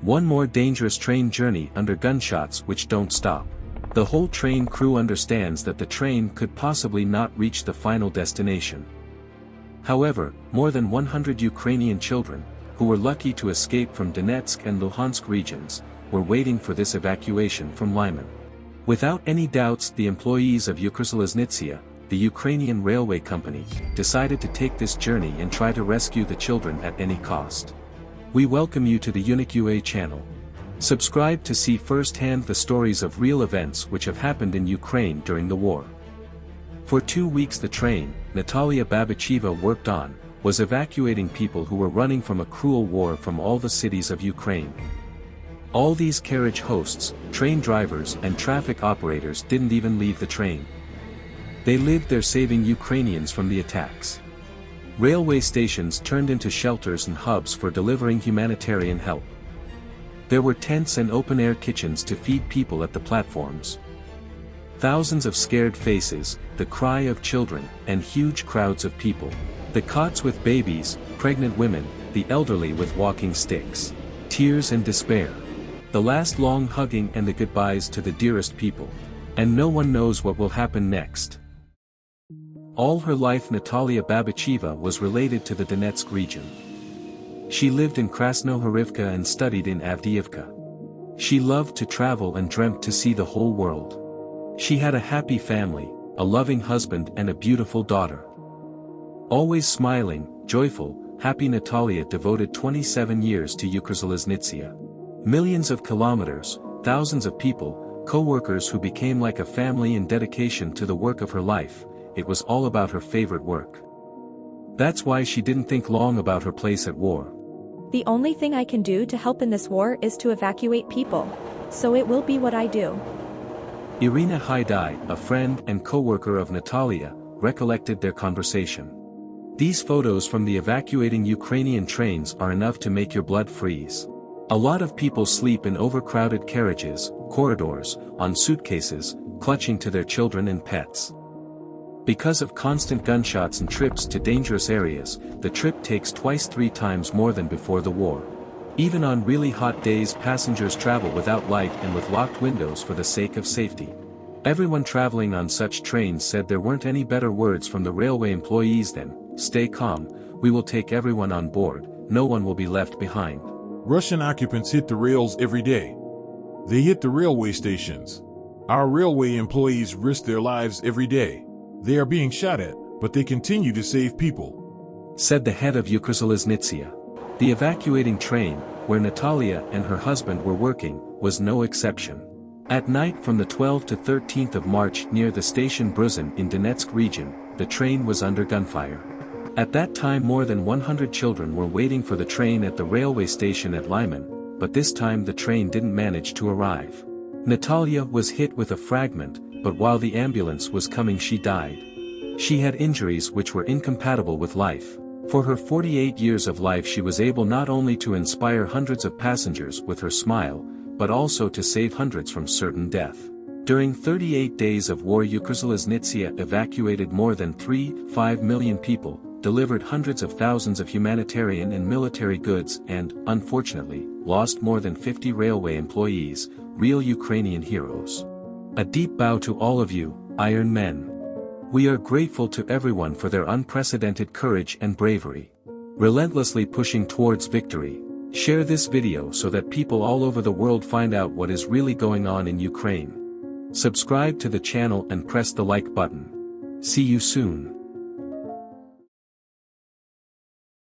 One more dangerous train journey under gunshots which don't stop. The whole train crew understands that the train could possibly not reach the final destination. However, more than 100 Ukrainian children, who were lucky to escape from Donetsk and Luhansk regions, were waiting for this evacuation from Lyman. Without any doubts, the employees of Ukrzaliznytsia, the Ukrainian railway company, decided to take this journey and try to rescue the children at any cost. We welcome you to the UniqUA channel. Subscribe to see firsthand the stories of real events which have happened in Ukraine during the war. For 2 weeks the train, Natalia Babacheva worked on, was evacuating people who were running from a cruel war from all the cities of Ukraine. All these carriage hosts, train drivers and traffic operators didn't even leave the train. They lived there saving Ukrainians from the attacks. Railway stations turned into shelters and hubs for delivering humanitarian help. There were tents and open-air kitchens to feed people at the platforms. Thousands of scared faces, the cry of children, and huge crowds of people. The cots with babies, pregnant women, the elderly with walking sticks. Tears and despair. The last long hugging and the goodbyes to the dearest people. And no one knows what will happen next. All her life Natalia Babacheva was related to the Donetsk region. She lived in Krasnohorivka and studied in Avdiivka. She loved to travel and dreamt to see the whole world. She had a happy family, a loving husband and a beautiful daughter. Always smiling, joyful, happy Natalia devoted 27 years to Ukrzaliznytsia. Millions of kilometers, thousands of people, co-workers who became like a family in dedication to the work of her life. It was all about her favorite work. That's why she didn't think long about her place at war. The only thing I can do to help in this war is to evacuate people. So it will be what I do. Irina Haidai, a friend and co-worker of Natalia, recollected their conversation. These photos from the evacuating Ukrainian trains are enough to make your blood freeze. A lot of people sleep in overcrowded carriages, corridors, on suitcases, clutching to their children and pets. Because of constant gunshots and trips to dangerous areas, the trip takes twice 3 times more than before the war. Even on really hot days passengers travel without light and with locked windows for the sake of safety. Everyone traveling on such trains said there weren't any better words from the railway employees than, "Stay calm, we will take everyone on board, no one will be left behind." Russian occupants hit the rails every day. They hit the railway stations. Our railway employees risk their lives every day. They are being shot at, but they continue to save people, said the head of Ukrzaliznytsia. The evacuating train, where Natalia and her husband were working, was no exception. At night from the 12th to 13th of March near the station Bruzin in Donetsk region, the train was under gunfire. At that time more than 100 children were waiting for the train at the railway station at Lyman, but this time the train didn't manage to arrive. Natalia was hit with a fragment, but while the ambulance was coming she died. She had injuries which were incompatible with life. For her 48 years of life she was able not only to inspire hundreds of passengers with her smile, but also to save hundreds from certain death. During 38 days of war Ukrzaliznytsia evacuated more than 3.5 million people, delivered hundreds of thousands of humanitarian and military goods and, unfortunately, lost more than 50 railway employees, real Ukrainian heroes. A deep bow to all of you, Iron Men. We are grateful to everyone for their unprecedented courage and bravery. Relentlessly pushing towards victory. Share this video so that people all over the world find out what is really going on in Ukraine. Subscribe to the channel and press the like button. See you soon.